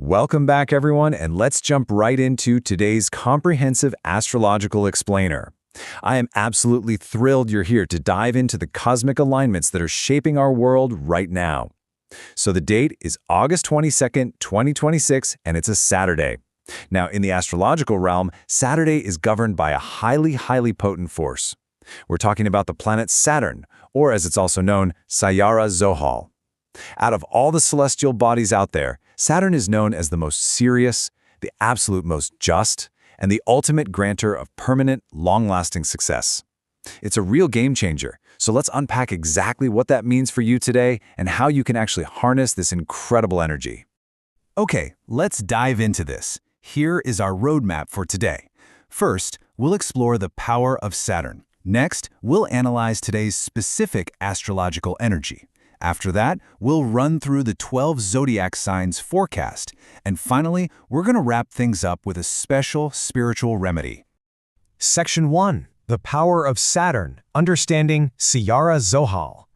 Welcome back, everyone, and let's jump right into today's comprehensive astrological explainer. I am absolutely thrilled you're here to dive into the cosmic alignments that are shaping our world right now. So the date is August 22nd, 2026, and it's a Saturday. Now, in the astrological realm, Saturday is governed by a highly potent force. We're talking about the planet Saturn, or as it's also known, Sayyara Zohal. Out of all the celestial bodies out there, Saturn is known as the most serious, the absolute most just, and the ultimate grantor of permanent, long-lasting success. It's a real game changer, so let's unpack exactly what that means for you today and how you can actually harness this incredible energy. Okay, let's dive into this. Here is our roadmap for today. First, we'll explore the power of Saturn. Next, we'll analyze today's specific astrological energy. After that, we'll run through the 12 zodiac signs forecast. And finally, we're going to wrap things up with a special spiritual remedy. Section 1. The Power of Saturn, Understanding Sayyara Zohal.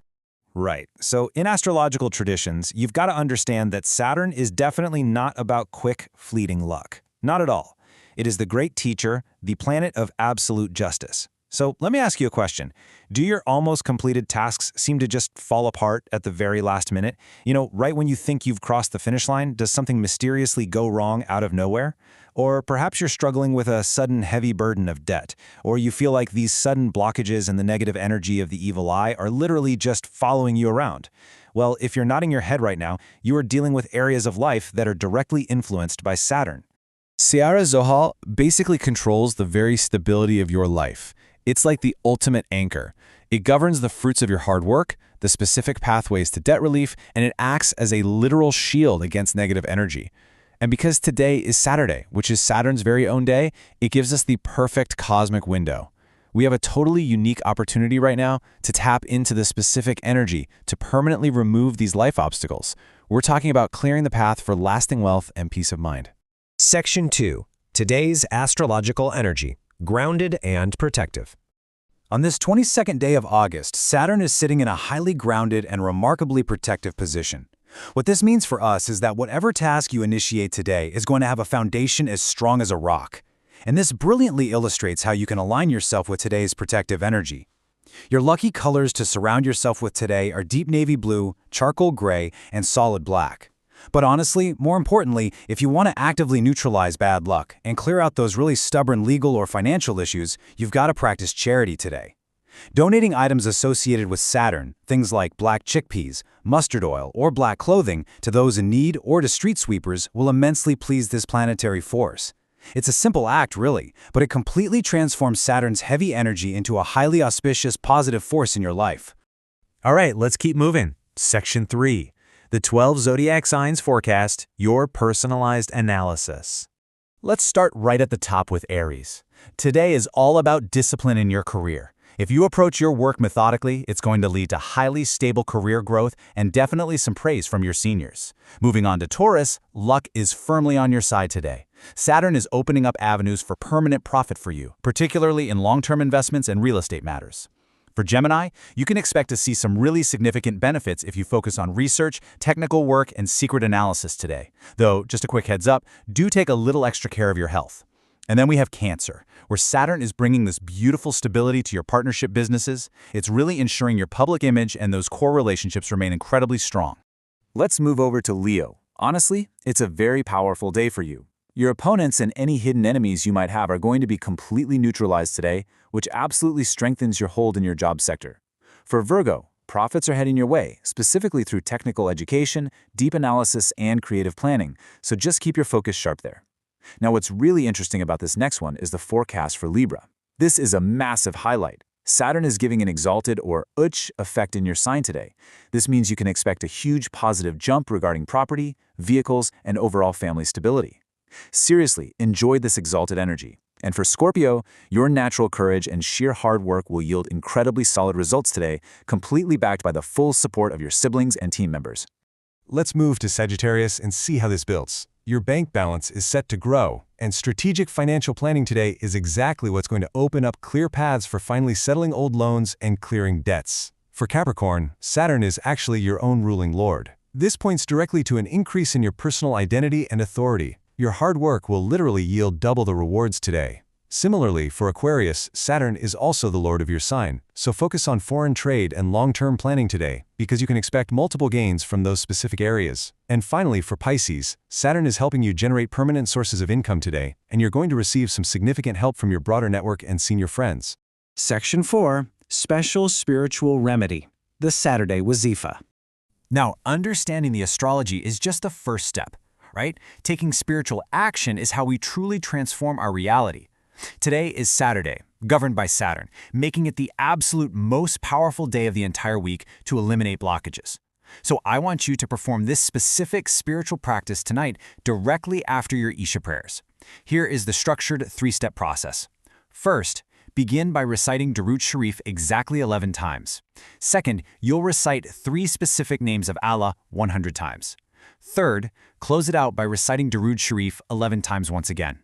Right. So in astrological traditions, you've got to understand that Saturn is definitely not about quick, fleeting luck. Not at all. It is the great teacher, the planet of absolute justice. So let me ask you a question. Do your almost completed tasks seem to just fall apart at the very last minute? You know, right when you think you've crossed the finish line, does something mysteriously go wrong out of nowhere? Or perhaps you're struggling with a sudden heavy burden of debt, or you feel like these sudden blockages and the negative energy of the evil eye are literally just following you around. Well, if you're nodding your head right now, you are dealing with areas of life that are directly influenced by Saturn. Sayyara Zohal basically controls the very stability of your life. It's like the ultimate anchor. It governs the fruits of your hard work, the specific pathways to debt relief, and it acts as a literal shield against negative energy. And because today is Saturday, which is Saturn's very own day, it gives us the perfect cosmic window. We have a totally unique opportunity right now to tap into the specific energy to permanently remove these life obstacles. We're talking about clearing the path for lasting wealth and peace of mind. Section 2. Today's astrological energy, grounded and protective. On this 22nd day of August, Saturn is sitting in a highly grounded and remarkably protective position. What this means for us is that whatever task you initiate today is going to have a foundation as strong as a rock. And this brilliantly illustrates how you can align yourself with today's protective energy. Your lucky colors to surround yourself with today are deep navy blue, charcoal gray, and solid black. But honestly, more importantly, if you want to actively neutralize bad luck and clear out those really stubborn legal or financial issues, you've got to practice charity today. Donating items associated with Saturn, things like black chickpeas, mustard oil, or black clothing, to those in need or to street sweepers will immensely please this planetary force. It's a simple act, really, but it completely transforms Saturn's heavy energy into a highly auspicious, positive force in your life. All right, let's keep moving. Section 3. The 12 zodiac signs forecast, your personalized analysis. Let's start right at the top with Aries. Today is all about discipline in your career. If you approach your work methodically, it's going to lead to highly stable career growth and definitely some praise from your seniors. Moving on to Taurus, luck is firmly on your side today. Saturn is opening up avenues for permanent profit for you, particularly in long-term investments and real estate matters. For Gemini, you can expect to see some really significant benefits if you focus on research, technical work, and secret analysis today. Though, just a quick heads up, do take a little extra care of your health. And then we have Cancer, where Saturn is bringing this beautiful stability to your partnership businesses. It's really ensuring your public image and those core relationships remain incredibly strong. Let's move over to Leo. Honestly, it's a very powerful day for you. Your opponents and any hidden enemies you might have are going to be completely neutralized today, which absolutely strengthens your hold in your job sector. For Virgo, profits are heading your way, specifically through technical education, deep analysis, and creative planning, so just keep your focus sharp there. Now, what's really interesting about this next one is the forecast for Libra. This is a massive highlight. Saturn is giving an exalted or uch effect in your sign today. This means you can expect a huge positive jump regarding property, vehicles, and overall family stability. Seriously, enjoy this exalted energy. And for Scorpio, your natural courage and sheer hard work will yield incredibly solid results today, completely backed by the full support of your siblings and team members. Let's move to Sagittarius and see how this builds. Your bank balance is set to grow, and strategic financial planning today is exactly what's going to open up clear paths for finally settling old loans and clearing debts. For Capricorn, Saturn is actually your own ruling lord. This points directly to an increase in your personal identity and authority. Your hard work will literally yield double the rewards today. Similarly, for Aquarius, Saturn is also the lord of your sign, so focus on foreign trade and long-term planning today, because you can expect multiple gains from those specific areas. And finally, for Pisces, Saturn is helping you generate permanent sources of income today, and you're going to receive some significant help from your broader network and senior friends. Section 4. Special Spiritual Remedy. The Saturday Wazifa. Now, understanding the astrology is just the first step, right? Taking spiritual action is how we truly transform our reality. Today is Saturday, governed by Saturn, making it the absolute most powerful day of the entire week to eliminate blockages. So I want you to perform this specific spiritual practice tonight directly after your Isha prayers. Here is the structured 3-step process. First, begin by reciting Durood Sharif exactly 11 times. Second, you'll recite 3 specific names of Allah 100 times. Third, close it out by reciting Durood Sharif 11 times once again.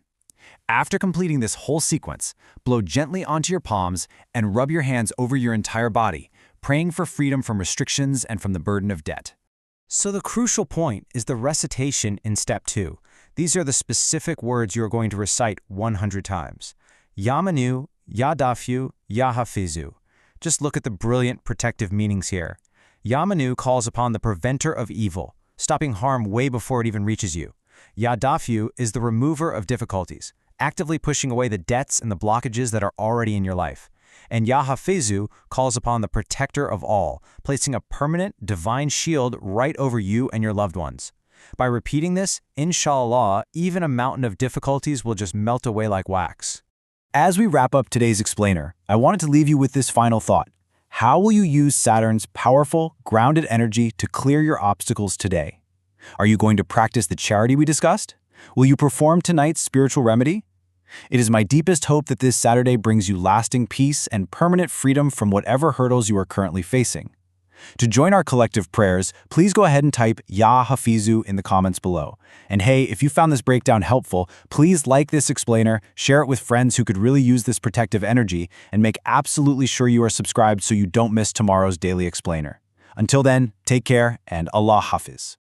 After completing this whole sequence, blow gently onto your palms and rub your hands over your entire body, praying for freedom from restrictions and from the burden of debt. So the crucial point is the recitation in step 2. These are the specific words you are going to recite 100 times. Ya Manu, Ya Dafi'u, Ya Hafizu. Just look at the brilliant protective meanings here. Ya Manu calls upon the preventer of evil, stopping harm way before it even reaches you. Ya Dafi'u is the remover of difficulties, actively pushing away the debts and the blockages that are already in your life. And Ya Hafizu calls upon the protector of all, placing a permanent, divine shield right over you and your loved ones. By repeating this, inshallah, even a mountain of difficulties will just melt away like wax. As we wrap up today's explainer, I wanted to leave you with this final thought. How will you use Saturn's powerful, grounded energy to clear your obstacles today? Are you going to practice the charity we discussed? Will you perform tonight's spiritual remedy? It is my deepest hope that this Saturday brings you lasting peace and permanent freedom from whatever hurdles you are currently facing. To join our collective prayers, please go ahead and type Ya Hafizu in the comments below. And hey, if you found this breakdown helpful, please like this explainer, share it with friends who could really use this protective energy, and make absolutely sure you are subscribed so you don't miss tomorrow's daily explainer. Until then, take care and Allah Hafiz.